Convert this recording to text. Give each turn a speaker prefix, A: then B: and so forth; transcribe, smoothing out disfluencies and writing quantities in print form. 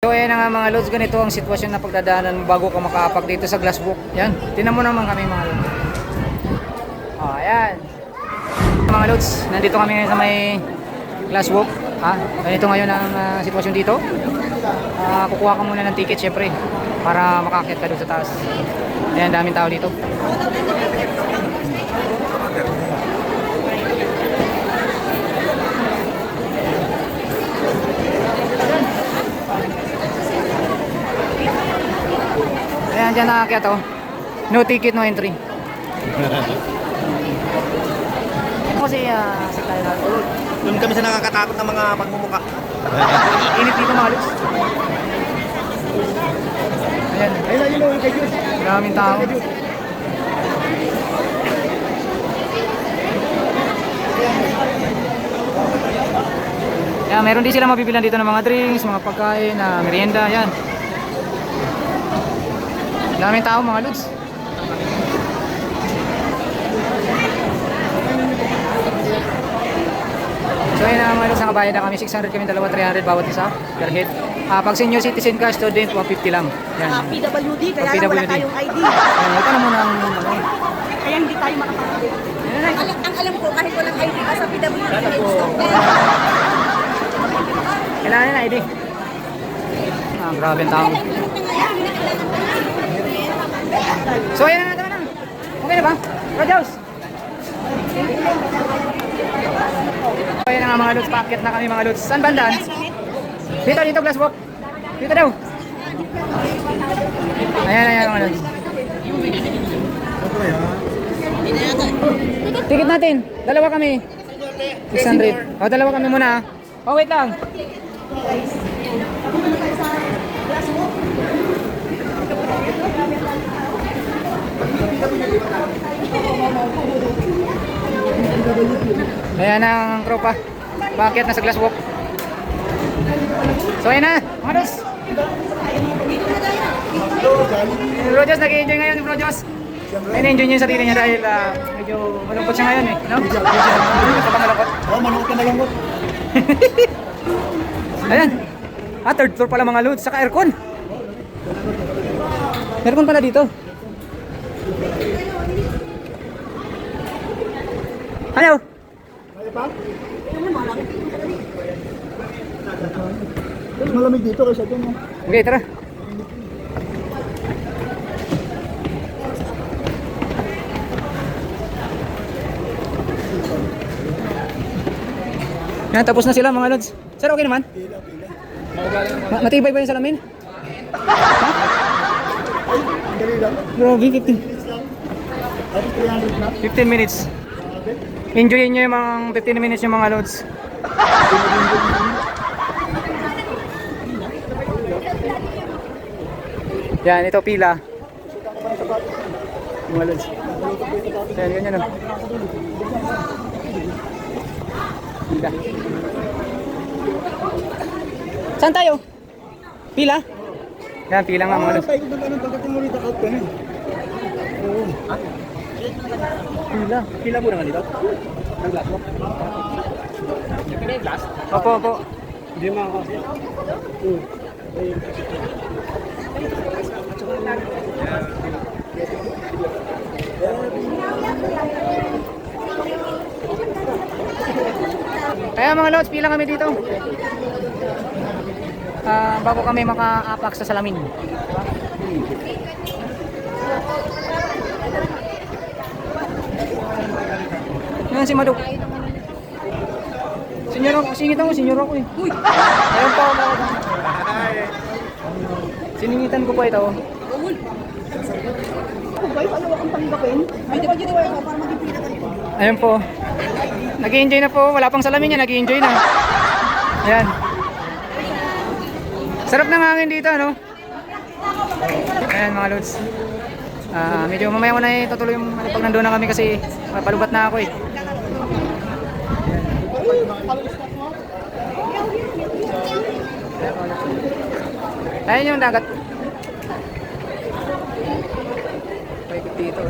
A: So ayan na nga mga lods, ganito ang sitwasyon na pagdadaanan bago ka makaapak dito sa Glasswalk. Yan, tinan mo naman kami mga lods. Ayan. Mga lods, nandito kami ngayon sa may Glasswalk. Ganito ngayon ang sitwasyon dito. Kukuha ka muna ng ticket syempre para makakit ka doon sa taas. Ayan, daming tao dito. Ayan, dyan nakakit oh. No ticket, no entry. Kasi sa tayo na
B: doon kami sa nakakatakot ng mga pagmumuka.
A: init dito mga lods. Ayan. Maraming tao. Ayan, meron din sila mabibilan dito ng mga drinks, mga pagkain, merienda. Ayan. Maraming tao mga lods. So yun mga lods, nakabayad na kami. 600 kami, dalawa 300 bawat isa per head. Pag senior citizen ka, student, 150 lang. Yan.
C: PWD, kaya lang wala tayong ID.
A: Yan, ito na muna ang
C: Kaya hindi tayo makapagpapit. Ang alam ko, kahit walang ID ka sa PWD,
A: kailangan na ID. Grabe ang tao. So ayan na naman. Okay na ba? Rajos! So ayan na nga mga lods, packet na kami mga lods. Saan bandaan? Dito, Glasswalk. Dito daw. Ayan mga lods. Ticket natin. Dalawa kami. 600. Dalawa kami muna. Wait lang. Ayan ang tropa. Bakit na sa Glasswalk? So ayan na, mga dos. Rojos, nag-i-enjoy ngayon yung Rojos. Na-enjoy niya yung sarili niya dahil medyo malungkot siya ngayon eh. No? Ito pa malungkot?
B: Oo, malungkot na malungkot.
A: Ayan. Third floor pala mga loads, saka aircon. Aircon pala dito. Hello.
B: Mas malamig dito kaysa doon.
A: Okay, tara. Yan, tapos na sila mga lods. Sir, okay naman? Matibay ba yung salamin? Ha? Grabe, 15 minutes. Enjoyin nyo yung mga 15 minutes yung mga loads. Yan, ito pila. Mga loads. Yan, ganyan o. Pila. Saan tayo? Pila? Yan, pila nga mga loads.
B: Pila mo naman dito? Ang glass mo? Pila yung glass?
A: Opo.
B: Hindi makakasya.
A: Kaya mga lods, pila kami dito. Bago kami makaapak sa salamin. Yan si Maduk. Senyor ako, singit ako eh. Uy! Ayun po ako. Siningitan ko po ito. Ayun po. Nag-i-enjoy na po. Wala pang salamin niya, nag-i-enjoy na. Ayan. Sarap ng hangin dito, ano? Ayan mga lods. Medyo mamaya ko na tutuloy yung pag nandun na kami kasi palubat na ako eh. Ayan yung dagat. Pwede dito.